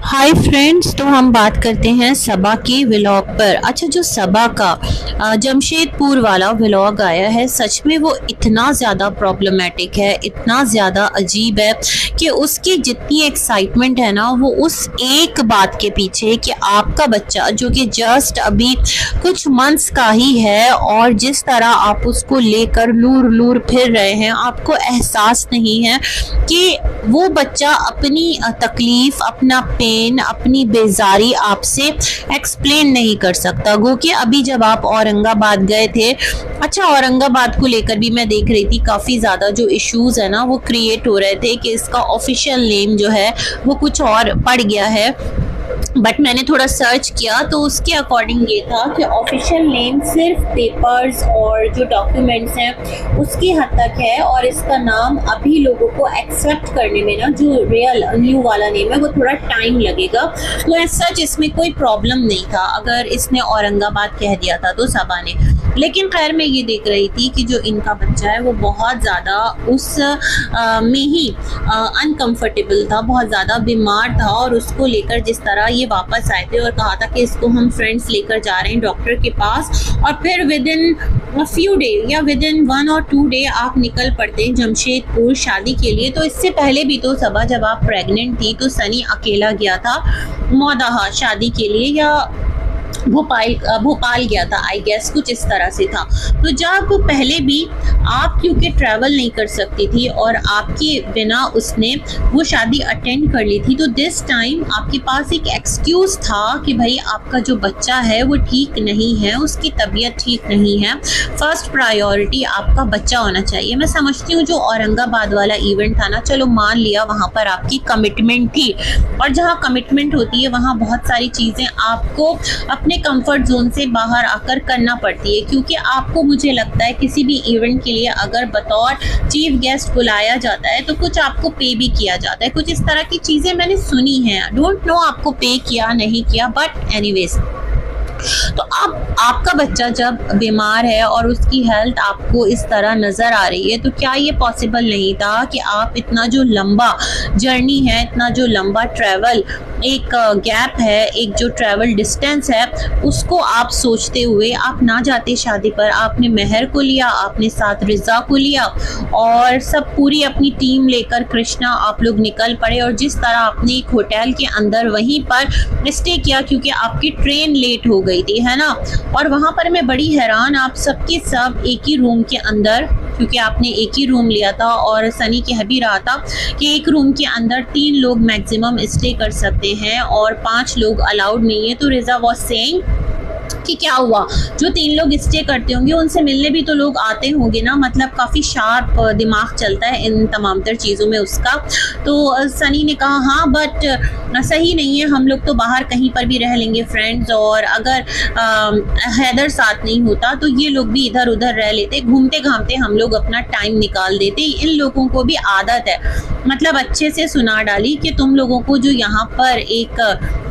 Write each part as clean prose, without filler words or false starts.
Hi friends, तो हम बात करते हैं सबा के व्लॉग पर। अच्छा, जो सबा का जमशेदपुर वाला व्लॉग आया है, सच में वो इतना ज़्यादा प्रॉब्लमेटिक है, इतना ज़्यादा अजीब है कि उसकी जितनी एक्साइटमेंट है ना, वो उस एक बात के पीछे कि आपका बच्चा जो कि जस्ट अभी कुछ मंथ्स का ही है और जिस तरह आप उसको लेकर लूर लूर फिर रहे हैं, आपको एहसास नहीं है कि वो बच्चा अपनी तकलीफ, अपना पेन, अपनी बेजारी आपसे एक्सप्लेन नहीं कर सकता। गो कि अभी जब आप औरंगाबाद गए थे, अच्छा औरंगाबाद को लेकर भी मैं देख रही थी काफ़ी ज़्यादा जो इश्यूज है ना वो क्रिएट हो रहे थे कि इसका ऑफिशियल नेम जो है वो कुछ और पड़ गया है। बट मैंने थोड़ा सर्च किया तो उसके अकॉर्डिंग ये था कि ऑफिशियल नेम सिर्फ पेपर्स और जो डॉक्यूमेंट्स हैं उसकी हद तक है, और इसका नाम अभी लोगों को एक्सेप्ट करने में ना, जो रियल न्यू वाला नेम है वो थोड़ा टाइम लगेगा। तो एज सच इसमें कोई प्रॉब्लम नहीं था अगर इसने औरंगाबाद कह दिया था तो सबा ने। लेकिन खैर मैं ये देख रही थी कि जो इनका बच्चा है वो बहुत ज़्यादा उस में ही अनकंफर्टेबल था, बहुत ज़्यादा बीमार था, और उसको लेकर जिस तरह ये वापस आए थे और कहा था कि इसको हम फ्रेंड्स लेकर जा रहे हैं डॉक्टर के पास, और फिर विद इन फ्यू डे या विद इन 1 और 2 डे आप निकल पड़ते हैं जमशेदपुर शादी के लिए। तो इससे पहले भी तो सबा जब आप प्रेग्नेंट थी तो सनी अकेला गया था मौदाहा शादी के लिए, या भोपाल गया था आई गेस, कुछ इस तरह से था। तो जब पहले भी आप क्योंकि ट्रैवल नहीं कर सकती थी और आपके बिना उसने वो शादी अटेंड कर ली थी, तो दिस टाइम आपके पास एक एक्सक्यूज था कि भाई आपका जो बच्चा है वो ठीक नहीं है, उसकी तबीयत ठीक नहीं है, फर्स्ट प्रायोरिटी आपका बच्चा होना चाहिए। मैं समझती हूँ जो औरंगाबाद वाला इवेंट था ना, चलो मान लिया वहाँ पर आपकी कमिटमेंट थी, और जहाँ कमिटमेंट होती है वहाँ बहुत सारी चीज़ें आपको अपने कंफर्ट जोन से बाहर आकर करना पड़ती है, क्योंकि आपको, मुझे लगता है किसी भी इवेंट के लिए अगर बतौर चीफ गेस्ट बुलाया जाता है तो कुछ आपको पे भी किया जाता है, कुछ इस तरह की चीज़ें मैंने सुनी हैं। डोंट नो आपको पे किया नहीं किया, बट एनीवेज। तो अब आपका बच्चा जब बीमार है और उसकी हेल्थ आपको इस तरह नज़र आ रही है, तो क्या ये पॉसिबल नहीं था कि आप इतना जो लंबा जर्नी है, इतना जो लंबा ट्रैवल, एक गैप है, एक जो ट्रैवल डिस्टेंस है, उसको आप सोचते हुए आप ना जाते शादी पर? आपने मेहर को लिया, आपने साथ रिजा को लिया, और सब पूरी अपनी टीम लेकर कृष्णा आप लोग निकल पड़े, और जिस तरह आपने एक होटल के अंदर वहीं पर स्टे किया क्योंकि आपकी ट्रेन लेट हो गई थी, है ना। और वहाँ पर मैं बड़ी हैरान, आप सबके सब एक ही रूम के अंदर, क्योंकि आपने एक ही रूम लिया था और सनी कह भी रहा था कि एक रूम के अंदर 3 लोग मैक्सिमम स्टे कर सकते हैं और 5 लोग अलाउड नहीं है। तो रिजा वॉज सेइंग कि क्या हुआ, जो 3 लोग स्टे करते होंगे उनसे मिलने भी तो लोग आते होंगे ना, मतलब काफ़ी शार्प दिमाग चलता है इन तमाम तर चीज़ों में उसका। तो सनी ने कहा हाँ बट सही नहीं है, हम लोग तो बाहर कहीं पर भी रह लेंगे फ्रेंड्स, और अगर हैदर साथ नहीं होता तो ये लोग भी इधर उधर रह लेते, घूमते घामते हम लोग अपना टाइम निकाल देते। इन लोगों को भी आदत है, मतलब अच्छे से सुना डाली कि तुम लोगों को जो यहाँ पर एक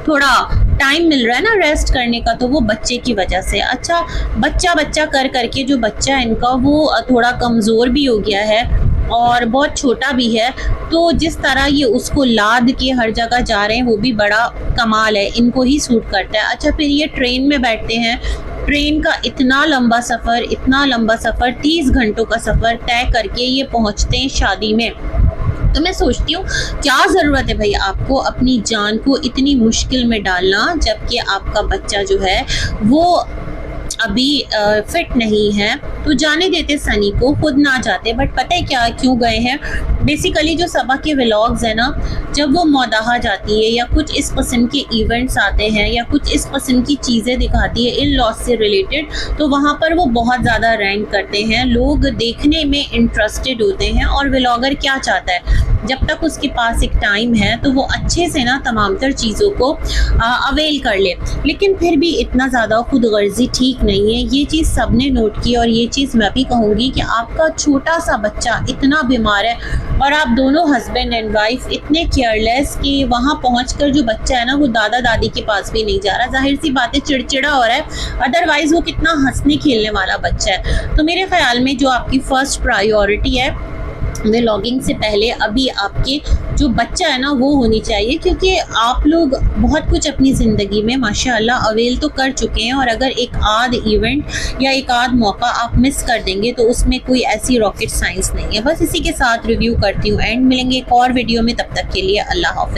थोड़ा टाइम मिल रहा है ना रेस्ट करने का, तो वो बच्चे की वजह से। अच्छा, बच्चा बच्चा कर करके जो बच्चा इनका वो थोड़ा कमज़ोर भी हो गया है और बहुत छोटा भी है, तो जिस तरह ये उसको लाद के हर जगह जा रहे हैं वो भी बड़ा कमाल है, इनको ही सूट करता है। अच्छा, फिर ये ट्रेन में बैठते हैं, ट्रेन का इतना लंबा सफ़र 30 घंटों का सफ़र तय करके ये पहुँचते हैं शादी में। तो मैं सोचती हूँ क्या ज़रूरत है भाई आपको अपनी जान को इतनी मुश्किल में डालना, जबकि आपका बच्चा जो है वो अभी फिट नहीं है। तो जाने देते सनी को, खुद ना जाते। बट पता है क्या क्यों गए हैं? बेसिकली जो सबा के व्लॉग्स है ना, जब वो मौदाहा जाती है या कुछ इस किस्म के इवेंट्स आते हैं या कुछ इस किस्म की चीज़ें दिखाती है इन लॉस से रिलेटेड, तो वहाँ पर वो बहुत ज़्यादा रैंक करते हैं, लोग देखने में इंटरेस्टेड होते हैं। और व्लॉगर क्या चाहता है, जब तक उसके पास एक टाइम है तो वो अच्छे से ना तमाम तर चीज़ों को अवेल कर ले। लेकिन फिर भी इतना ज़्यादा खुदगर्जी ठीक नहीं है, ये चीज़ सबने नोट की। और ये चीज़ मैं भी कहूँगी कि आपका छोटा सा बच्चा इतना बीमार है और आप दोनों हस्बैंड एंड वाइफ इतने केयरलेस कि वहाँ पहुँचकर जो बच्चा है ना वो दादा दादी के पास भी नहीं जा रहा। जाहिर सी बात है चिड़चिड़ा हो रहा है, अदरवाइज़ वो कितना हंसने खेलने वाला बच्चा है। तो मेरे ख्याल में जो आपकी फ़र्स्ट प्रायोरिटी है व्लॉगिंग से पहले अभी आपके जो बच्चा है ना वो होनी चाहिए, क्योंकि आप लोग बहुत कुछ अपनी ज़िंदगी में माशाल्लाह अवेल तो कर चुके हैं, और अगर एक आध इवेंट या एक आध मौका आप मिस कर देंगे तो उसमें कोई ऐसी रॉकेट साइंस नहीं है। बस इसी के साथ रिव्यू करती हूँ एंड मिलेंगे एक और वीडियो में, तब तक के लिए अल्लाह हाफ़िज़।